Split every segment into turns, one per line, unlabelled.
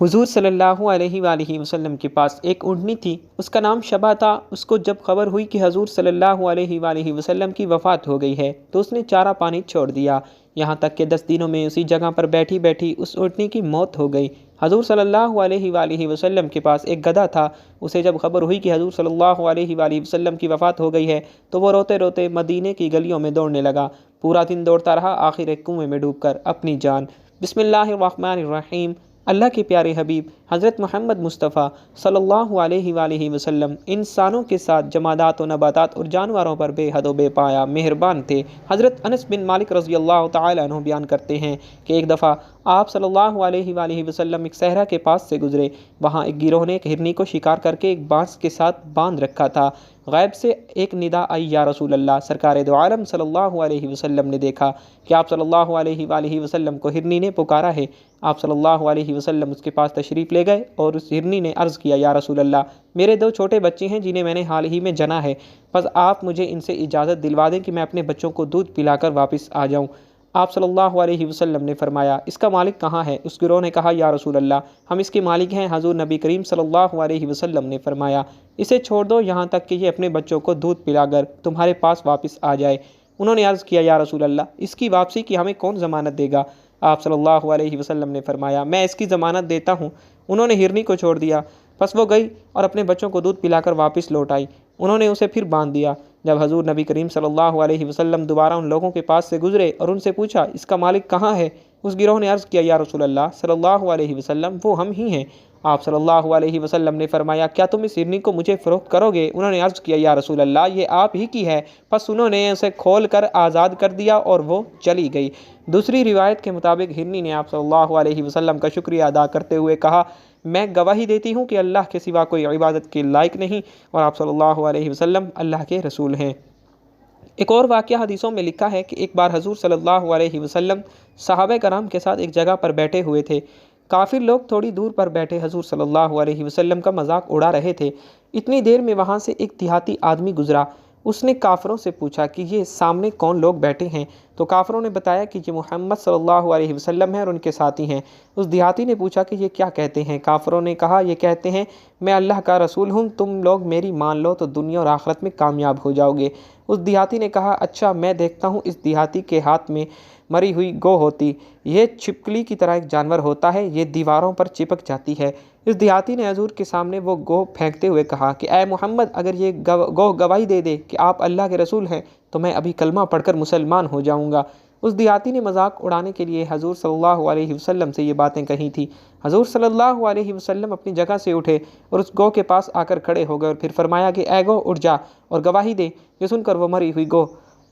हुजूर सल्लल्लाहु अलैहि वसल्लम के पास एक ऊँटनी थी, उसका नाम शबा था। उसको जब खबर हुई कि हजूर सल्लल्लाहु अलैहि वसल्लम की वफ़ात हो गई है तो उसने चारा पानी छोड़ दिया, यहाँ तक कि 10 दिनों में उसी जगह पर बैठी बैठी उस ऊँटनी की मौत हो गई। हजूर सल्लल्लाहु अलैहि वसल्लम के पास एक गधा था। उसे जब खबर हुई कि हजूर सल्लल्लाहु अलैहि वसल्लम की वफ़ात हो गई है तो वो रोते रोते मदीने की गलियों में दौड़ने लगा। पूरा दिन दौड़ता रहा, आखिर एक कुएं में डूबकर अपनी जान। बिस्मिल्लाहिर्रहमानिर्रहीम। अल्लाह के प्यारे हबीब हज़रत मोहम्मद मुस्तफ़ा सल्लल्लाहु अलैहि वसल्लम इंसानों के साथ जमादात व नबातात और जानवरों पर बेहद व बेपाया मेहरबान थे। हज़रत अनस बिन मालिक रज़ी अल्लाह तआला अन्हु बयान करते हैं कि एक दफ़ा आप सल्लल्लाहु अलैहि वसल्लम एक सहरा के पास से गुजरे। वहाँ एक गिरोह ने एक हिरनी को शिकार करके एक बांस के साथ बांध रखा था। गैब से एक निदा आई, या रसूल अल्लाह। सरकार दो आलम सल्लल्लाहु अलैहि वसल्लम ने देखा कि आप सल्लल्लाहु अलैहि वसल्लम को हिरनी ने पुकारा है। आप सल्लल्लाहु अलैहि वसल्लम उसके पास तशरीफ़ ले गए और उस हिरनी ने अर्ज़ किया, या रसूल अल्लाह, मेरे 2 छोटे बच्चे हैं जिन्हें मैंने हाल ही में जना है, बस आप मुझे इनसे इजाज़त दिलवा दें कि मैं अपने बच्चों को दूध पिलाकर वापस आ जाऊँ। आप सल्लल्लाहु अलैहि वसल्लम ने फरमाया, इसका मालिक कहाँ है? उस गिरोह ने कहा, या रसूल अल्लाह, हम इसके मालिक हैं। हजूर नबी करीम सल्लल्लाहु अलैहि वसल्लम ने फरमाया, इसे छोड़ दो यहाँ तक कि ये अपने बच्चों को दूध पिलाकर तुम्हारे पास वापस आ जाए। उन्होंने अर्ज़ किया, या रसूल अल्लाह, इसकी वापसी की हमें कौन ज़मानत देगा? आप सल्लल्लाहु अलैहि वसल्लम ने फरमाया, मैं इसकी ज़मानत देता हूँ। उन्होंने हिरनी को छोड़ दिया, बस वो गई और अपने बच्चों को दूध पिलाकर वापस लौट आई। उन्होंने उसे फिर बांध दिया। जब हजूर नबी करीम सल्लल्लाहु अलैहि वसल्लम दोबारा उन लोगों के पास से गुजरे और उनसे पूछा, इसका मालिक कहाँ है? उस गिरोह ने अर्ज़ किया, या रसूल अल्लाह सल्लल्लाहु अलैहि वसल्लम, वो हम ही हैं। आप सल्लल्लाहु अलैहि वसल्लम ने फरमाया, क्या तुम इस हिरनी को मुझे फ़रोख्त करोगे? उन्होंने अर्ज़ किया, या रसूल अल्लाह, ये आप ही की है। बस उन्होंने उसे खोल कर आज़ाद कर दिया और वो चली गई। दूसरी रिवायत के मुताबिक हिरनी ने आप सल्लल्लाहु अलैहि वसल्लम का शुक्रिया अदा करते हुए कहा, मैं गवाही देती हूँ कि अल्लाह के सिवा कोई इबादत के लायक नहीं और आप सल्लल्लाहु अलैहि वसल्लम अल्लाह के रसूल हैं। एक और वाक़या हदीसों में लिखा है कि एक बार हजूर सल्लल्लाहु अलैहि वसल्लम सहाबा कराम के साथ एक जगह पर बैठे हुए थे। काफ़िर लोग थोड़ी दूर पर बैठे हजूर सल्लल्लाहु अलैहि वसल्लम का मजाक उड़ा रहे थे। इतनी देर में वहाँ से एक देहाती आदमी गुजरा। उसने काफ़िरों से पूछा कि ये सामने कौन लोग बैठे हैं? तो काफ़िरों ने बताया कि ये मोहम्मद सल्लल्लाहु अलैहि वसल्लम हैं और उनके साथी हैं। उस देहाती ने पूछा कि ये क्या कहते हैं? काफ़िरों ने कहा, ये कहते हैं, मैं अल्लाह का रसूल हूँ, तुम लोग मेरी मान लो तो दुनिया और आखिरत में कामयाब हो जाओगे। उस देहाती ने कहा, अच्छा, मैं देखता हूँ इस देहाती के हाथ में मरी हुई गौ होती, यह छिपकली की तरह एक जानवर होता है, ये दीवारों पर चिपक जाती है। इस देहाती ने हजूर के सामने वो गौ फेंकते हुए कहा कि ऐ मोहम्मद, अगर ये गौ गवाही दे दे कि आप अल्लाह के रसूल हैं तो मैं अभी कलमा पढ़कर मुसलमान हो जाऊँगा। उस देहाती ने मजाक उड़ाने के लिए हजूर सल्लल्लाहु अलैहि वसल्लम से ये बातें कही थी। हजूर सल्लल्लाहु अलैहि वसल्लम अपनी जगह से उठे और उस गौ के पास आकर खड़े हो गए और फिर फरमाया कि ऐ गौ, उठ जा और गवाही दे। ये सुनकर वो मरी हुई गौ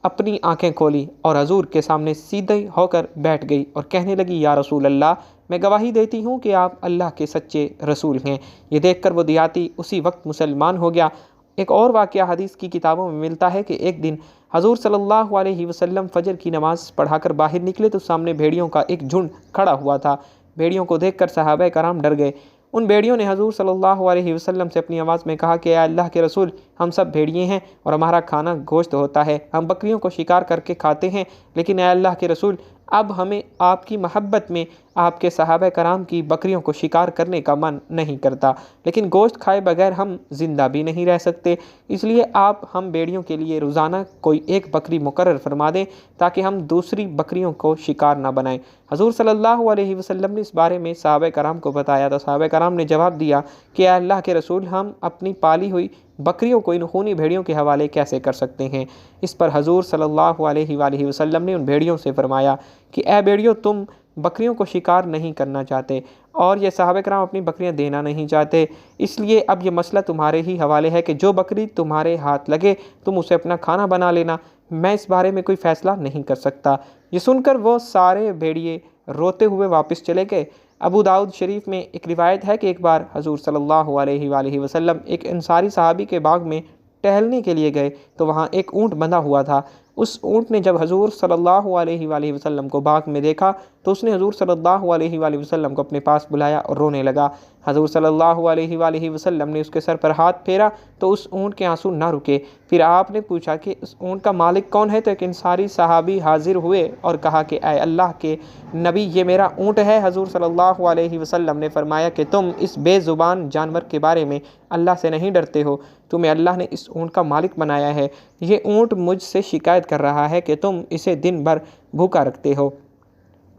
अपनी आंखें खोली और हजूर के सामने सीधे होकर बैठ गई और कहने लगी, या रसूल अल्लाह, मैं गवाही देती हूँ कि आप अल्लाह के सच्चे रसूल हैं। ये देखकर वो देहाती उसी वक्त मुसलमान हो गया। एक और वाक़या हदीस की किताबों में मिलता है कि एक दिन हजूर सल्लल्लाहु अलैहि वसल्लम फ़जर की नमाज़ पढ़ाकर बाहर निकले तो सामने भेड़ियों का एक झुंड खड़ा हुआ था। भेड़ियों को देखकर सहाबा कराम डर गए। उन भेड़ियों ने हजूर सल्लल्लाहु अलैहि वसल्लम से अपनी आवाज़ में कहा कि अल्लाह के रसूल, हम सब भेड़िए हैं और हमारा खाना गोश्त होता है, हम बकरियों को शिकार करके खाते हैं, लेकिन अल्लाह के रसूल, अब हमें आपकी महब्बत में आपके सहाबा कराम की बकरियों को शिकार करने का मन नहीं करता, लेकिन गोश्त खाए बगैर हम जिंदा भी नहीं रह सकते, इसलिए आप हम भेड़ियों के लिए रोज़ाना कोई एक बकरी मुकर्रर फरमा दें ताकि हम दूसरी बकरियों को शिकार ना बनाएं। हजूर सल्लल्लाहु अलैहि वसल्लम ने इस बारे में सहाबा कराम को बताया तो सहाबा कराम ने जवाब दिया कि अल्लाह के रसूल, हम अपनी पाली हुई बकरियों को इन खूनी भेड़ियों के हवाले कैसे कर सकते हैं? इस पर हजूर सल्लल्लाहु अलैहि वसल्लम ने उन भेड़ियों से फरमाया कि ए भेड़ियों, तुम बकरियों को शिकार नहीं करना चाहते और ये सहाबा कराम अपनी बकरियां देना नहीं चाहते, इसलिए अब ये मसला तुम्हारे ही हवाले है कि जो बकरी तुम्हारे हाथ लगे तुम उसे अपना खाना बना लेना, मैं इस बारे में कोई फ़ैसला नहीं कर सकता। ये सुनकर वो सारे भेड़िए रोते हुए वापस चले गए। अबू दाऊद शरीफ में एक रिवायत है कि एक बार हजूर सल्लल्लाहु अलैहि वसल्लम एक अंसारी सहाबी के बाग में टहलने के लिए गए तो वहाँ एक ऊँट बंधा हुआ था। उस ऊँट ने जब हजूर सल्लल्लाहु अलैहि वसल्लम को बाग में देखा तो तो उसने हजूर सल्लल्लाहु अलैहि वसल्लम को अपने पास बुलाया और रोने लगा। हजूर सल्लल्लाहु अलैहि वसल्लम ने उसके सर पर हाथ फेरा तो उस ऊँट के आंसू न रुके। फिर आपने पूछा कि उस ऊँट का मालिक कौन है, तो एक अंसारी सहाबी हाजिर हुए और कहा कि ऐ अल्लाह के नबी, ये मेरा ऊँट है। हजूर सल्लल्लाहु अलैहि वसल्लम ने फरमाया कि तुम इस बेज़ुबान जानवर के बारे में अल्लाह से नहीं डरते हो, तुम्हें अल्लाह ने इस ऊँट का मालिक बनाया है। ये ऊँट मुझसे शिकायत कर रहा है कि तुम इसे दिन भर भूखा रखते हो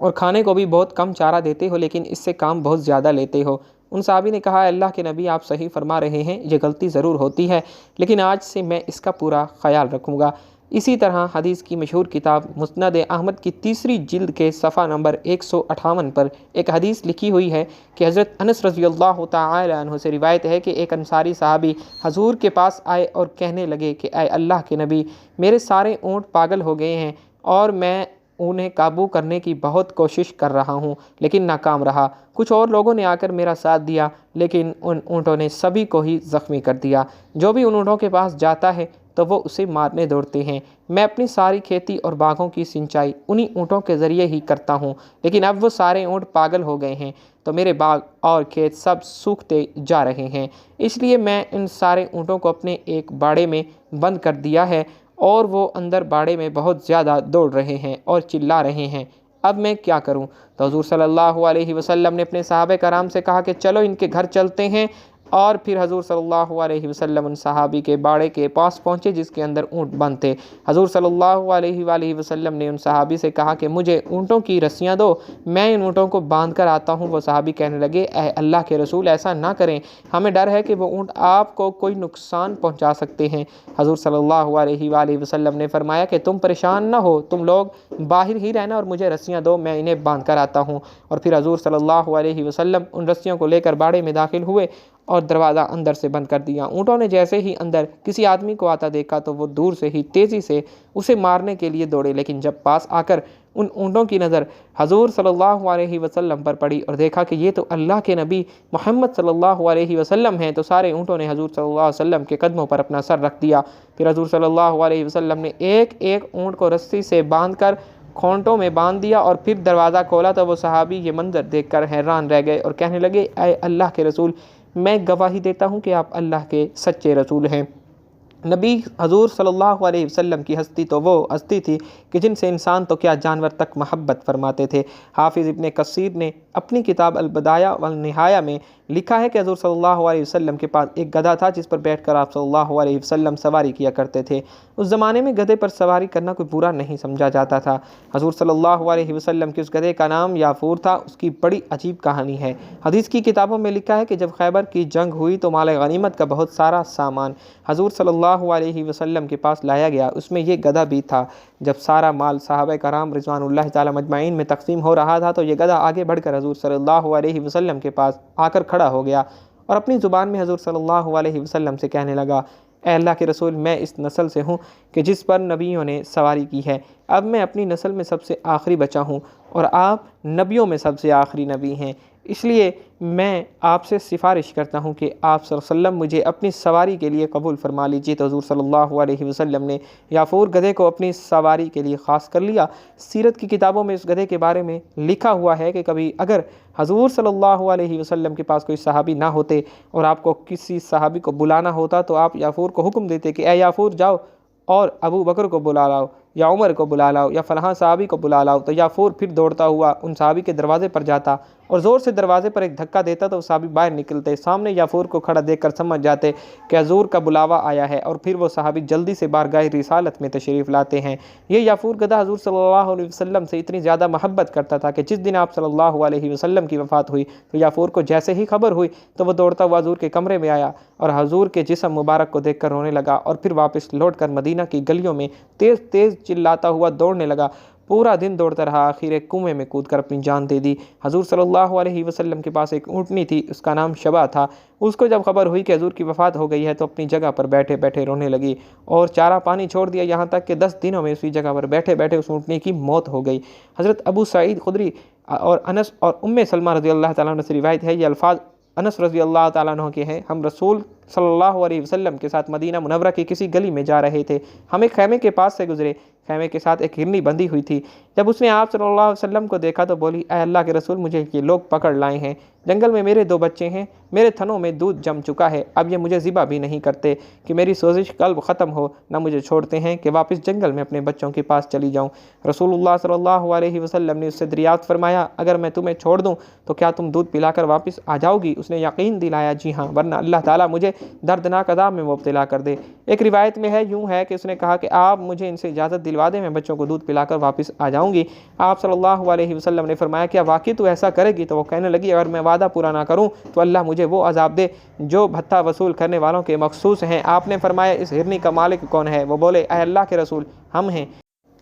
और खाने को भी बहुत कम चारा देते हो, लेकिन इससे काम बहुत ज़्यादा लेते हो। उन साहबी ने कहा, अल्लाह के नबी आप सही फरमा रहे हैं, ये गलती ज़रूर होती है, लेकिन आज से मैं इसका पूरा ख्याल रखूँगा। इसी तरह हदीस की मशहूर किताब मुस्नद अहमद की तीसरी जिल्द के सफ़ा नंबर 158 पर एक हदीस लिखी हुई है कि हज़रत अनस रज़ियल्लाहु तआला अन्हु से रिवायत है कि एक अंसारी साहबी हजूर के पास आए और कहने लगे कि ऐ अल्लाह के नबी, मेरे सारे ऊँट पागल हो गए हैं और मैं उन्हें काबू करने की बहुत कोशिश कर रहा हूँ, लेकिन नाकाम रहा। कुछ और लोगों ने आकर मेरा साथ दिया, लेकिन उन ऊँटों ने सभी को ही ज़ख्मी कर दिया। जो भी उन ऊँटों के पास जाता है तो वो उसे मारने दौड़ते हैं। मैं अपनी सारी खेती और बागों की सिंचाई उन्हीं ऊँटों के ज़रिए ही करता हूँ, लेकिन अब वो सारे ऊँट पागल हो गए हैं तो मेरे बाग और खेत सब सूखते जा रहे हैं। इसलिए मैं इन सारे ऊँटों को अपने एक बाड़े में बंद कर दिया है और वो अंदर बाड़े में बहुत ज़्यादा दौड़ रहे हैं और चिल्ला रहे हैं। अब मैं क्या करूं? तो हुज़ूर सल्लल्लाहु अलैहि वसल्लम ने अपने सहाबे कराम से कहा कि चलो इनके घर चलते हैं। और फिर हजूर सल्लल्लाहु अलैहि वसल्लम उन सहाबी के बाड़े के पास पहुँचे जिसके अंदर ऊँट बंद थे। हजूर सल्लल्लाहु अलैहि वसल्लम ने उन सहाबी से कहा कि मुझे ऊँटों की रस्सियाँ दो, मैं इन ऊँटों को बांध कर आता हूँ। वो सहाबी कहने लगे, ऐ अल्लाह के रसूल, ऐसा ना करें, हमें डर है कि वो ऊँट आपको कोई नुकसान पहुँचा सकते हैं। हजूर सल्लल्लाहु अलैहि वसल्लम ने फरमाया कि तुम परेशान ना हो, तुम लोग बाहर ही रहना और मुझे रस्सियाँ दो, मैं इन्हें बांध कर आता हूँ। और फिर हजूर सल्लल्लाहु अलैहि वसल्लम उन रस्सियों को लेकर बाड़े में दाखिल हुए और दरवाज़ा अंदर से बंद कर दिया। ऊँटों ने जैसे ही अंदर किसी आदमी को आता देखा तो वो दूर से ही तेज़ी से उसे मारने के लिए दौड़े, लेकिन जब पास आकर उन ऊँटों की नज़र हजूर सल्लल्लाहु अलैहि वसल्लम पर पड़ी और देखा कि ये तो अल्लाह के नबी मोहम्मद सल्लल्लाहु अलैहि वसल्लम हैं, तो सारे ऊँटों ने हजूर सल्लल्लाहु अलैहि वसल्लम के कदमों पर अपना सर रख दिया। फिर हजूर सल्लल्लाहु अलैहि वसल्लम ने एक एक ऊँट को रस्सी से बांध कर खोंटों में बांध दिया और फिर दरवाज़ा खोला तो वो सहाबी ये मंजर देखकर हैरान रह गए और कहने लगे, ऐ अल्लाह के रसूल, मैं गवाही देता हूँ कि आप अल्लाह के सच्चे रसूल हैं। नबी हजूर सल्लल्लाहु अलैहि वसल्लम की हस्ती तो वो हस्ती थी कि जिनसे इंसान तो क्या जानवर तक महब्बत फरमाते थे। हाफिज़ इब्ने कसीर ने अपनी किताब अल-बदाया वल निहाया में लिखा है कि हजूर सल्लल्लाहु अलैहि वसल्लम के पास एक गधा था जिस पर बैठकर आप सल्लल्लाहु अलैहि वसल्लम सवारी किया करते थे। उस ज़माने में गधे पर सवारी करना कोई बुरा नहीं समझा जाता था। हजूर सल्लल्लाहु अलैहि वसल्लम के उस गधे का नाम याफूर था। उसकी बड़ी अजीब कहानी है। हदीस की किताबों में लिखा है कि जब खैबर की जंग हुई तो माल गनीमत का बहुत सारा सामान हजूर सल्लल्लाहु अलैहि वसल्लम के पास लाया गया, उसमें ये गधा भी था। जब सारा माल सहाबा कराम रिज़वानुल्लाह ताला मजमाइन में तकसीम हो रहा था तो ये गधा आगे बढ़कर हजूर सल्लल्लाहु अलैहि वसल्लम के पास आकर खड़ा हो गया और अपनी ज़ुबान में हजूर सल्लल्लाहु अलैहि वसल्लम से कहने लगा, ऐ अल्लाह के रसूल, मैं इस नस्ल से हूँ कि जिस पर नबियों ने सवारी की है। अब मैं अपनी नस्ल में सबसे आखिरी बचा हूँ और आप नबियों में सबसे आखिरी नबी हैं, इसलिए मैं आपसे सिफारिश करता हूँ कि आप सल्लल्लाहु अलैहि वसल्लम मुझे अपनी सवारी के लिए कबूल फरमा लीजिए। तो हज़ूर सल्लल्लाहु अलैहि वसल्लम ने याफूर गधे को अपनी सवारी के लिए ख़ास कर लिया। सीरत की किताबों में इस गधे के बारे में लिखा हुआ है कि कभी अगर हज़ूर सल्लल्लाहु अलैहि वसल्लम के पास कोई सहाबी ना होते और आपको किसी सहाबी को बुलाना होता तो आप याफूर को हुक्म देते कि ऐ याफूर, जाओ और अबू बकर को बुला लाओ या उमर को बुला लाओ या फलां सहाबी को बुला लाओ। तो याफूर फिर दौड़ता हुआ उन सहाबी के दरवाजे पर जाता और ज़ोर से दरवाजे पर एक धक्का देता तो सहाबी बाहर निकलते, सामने याफूर को खड़ा देखकर समझ जाते कि हजूर का बुलावा आया है और फिर वो सहाबी जल्दी से बारगाह रिसालत में तशरीफ़ लाते हैं। ये याफूर गधा हजूर सल्लल्लाहु अलैहि वसल्लम से इतनी ज़्यादा महब्बत करता था कि जिस दिन आप सल्लल्लाहु अलैहि वसल्लम की वफ़ात हुई तो याफूर को जैसे ही खबर हुई तो वह दौड़ता हुआ हजूर के कमरे में आया और हजूर के जिस्म मुबारक को देख कर रोने लगा और फिर वापस लौट कर मदीना की गलियों में तेज़ तेज़ चिल्लाता हुआ दौड़ने लगा। पूरा दिन दौड़ता रहा, आखिर एक कुएं में कूद कर अपनी जान दे दी। हजूर सल्लल्लाहु अलैहि वसल्लम के पास एक ऊँटनी थी, उसका नाम शबा था। उसको जब खबर हुई कि हजूर की वफ़ात हो गई है तो अपनी जगह पर बैठे बैठे रोने लगी और चारा पानी छोड़ दिया, यहाँ तक कि 10 दिनों में उसी जगह पर बैठे बैठे उस ऊँटनी की मौत हो गई। हज़रत अबू सईद खुदरी और अनस और उम्मे सलमा रज़ी अल्लाह तआला अन्हा से रिवायत है, ये अल्फाज अनस रज़ी अल्लाह तआला अन्हु के हैं, हम रसूल सल्लल्लाहु अलैहि वसल्लम के साथ मदीना मुनव्वरा की किसी गली में जा रहे थे। हम एक खैमे के पास से गुजरे, खैमे के साथ एक हिरनी बंधी हुई थी। जब उसने आप सल्लल्लाहु अलैहि वसल्लम को देखा तो बोली, ऐ अल्लाह के रसूल, मुझे ये लोग पकड़ लाए हैं। जंगल में मेरे 2 बच्चे हैं, मेरे थनों में दूध जम चुका है। अब ये मुझे ज़िबा भी नहीं करते कि मेरी सोजिश कल्ब ख़त्म हो, न मुझे छोड़ते हैं कि वापस जंगल में अपने बच्चों के पास चली जाऊँ। रसूलुल्लाह सल्लल्लाहु अलैहि वसल्लम ने उससे दरियाफ्त फरमाया, अगर मैं तुम्हें छोड़ दूँ तो क्या तुम दूध पिलाकर वापस आ जाओगी? उसने यकीन दिलाया, जी हाँ, वरना अल्लाह ताला मुझे दर्दनाक अज़ाब में मुब्तला कर दे। एक रिवायत में है, यूँ है कि उसने कहा कि आप मुझे इनसे इजाज़त दिलवा दें, मैं बच्चों को दूध पिलाकर वापस आ जाऊँगी। आप सल्लल्लाहु अलैहि वसल्लम ने फरमाया, क्या वाकई तू ऐसा करेगी? तो वो कहने लगी, अगर मैं वादा पूरा ना करूँ तो अल्लाह मुझे वो अज़ाब दे जो भत्ता वसूल करने वालों के मखसूस हैं। आपने फरमाया, इस हिरनी का मालिक कौन है? वो बोले, ऐ अल्लाह के रसूल, हम हैं।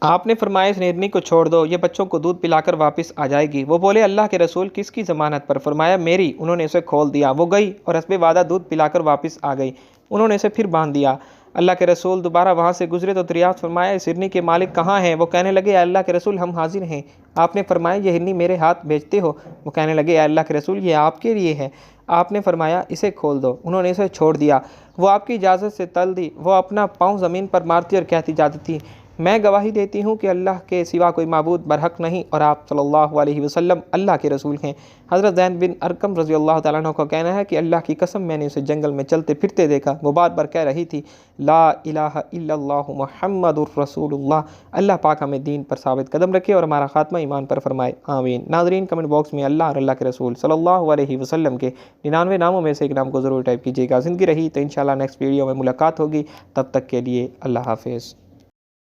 आपने फरमाया, इस हिरनी को छोड़ दो, ये बच्चों को दूध पिलाकर वापस आ जाएगी। वो बोले, अल्लाह के रसूल, किसकी ज़मानत पर? फरमाया, मेरी। उन्होंने उसे खोल दिया। वो गई और हस्बे वादा दूध पिलाकर वापस आ गई। उन्होंने इसे फिर बांध दिया। अल्लाह के रसूल दोबारा वहाँ से गुजरे तो दरियाफ्त फरमाया, इस हिरनी के मालिक कहाँ हैं? वो कहने लगे, अल्लाह के रसूल, हम हाजिर हैं। आपने फरमाया, ये हिरनी मेरे हाथ बेचते हो? वो कहने लगे, अल्लाह के रसूल, ये आपके लिए है। आपने फरमाया, इसे खोल दो। उन्होंने इसे छोड़ दिया। वो आपकी इजाज़त से तल दी। वो अपना पाँव ज़मीन पर मारती और कहती जाती थी, मैं गवाही देती हूँ कि अल्लाह के सिवा कोई माबूद बरहक नहीं और आप सल्लल्लाहु अलैहि वसल्लम अल्लाह के रसूल हैं। हज़रत ज़ैद बिन अरकम रज़ी अल्लाह तआला अन्हु का कहना है कि अल्लाह की कसम, मैंने उसे जंगल में चलते फिरते देखा। वो बार बार कह रही थी, ला इलाहा इल्लल्लाहु मुहम्मदुर रसूलुल्लाह। अल्लाह पाक हमें दीन पर साबित कदम रखे और हमारा खात्मा ईमान पर फरमाए, आमीन। नाज़रीन, कमेंट बॉक्स में अल्लाह और अल्लाह के रसूल सल्लल्लाहु अलैहि वसल्लम के 99 नामों में से एक नाम को ज़रूर टाइप कीजिएगा। ज़िंदगी रही तो इंशाअल्लाह नेक्स्ट वीडियो में मुलाकात होगी। तब तक के लिए अल्लाह हाफ़िज़।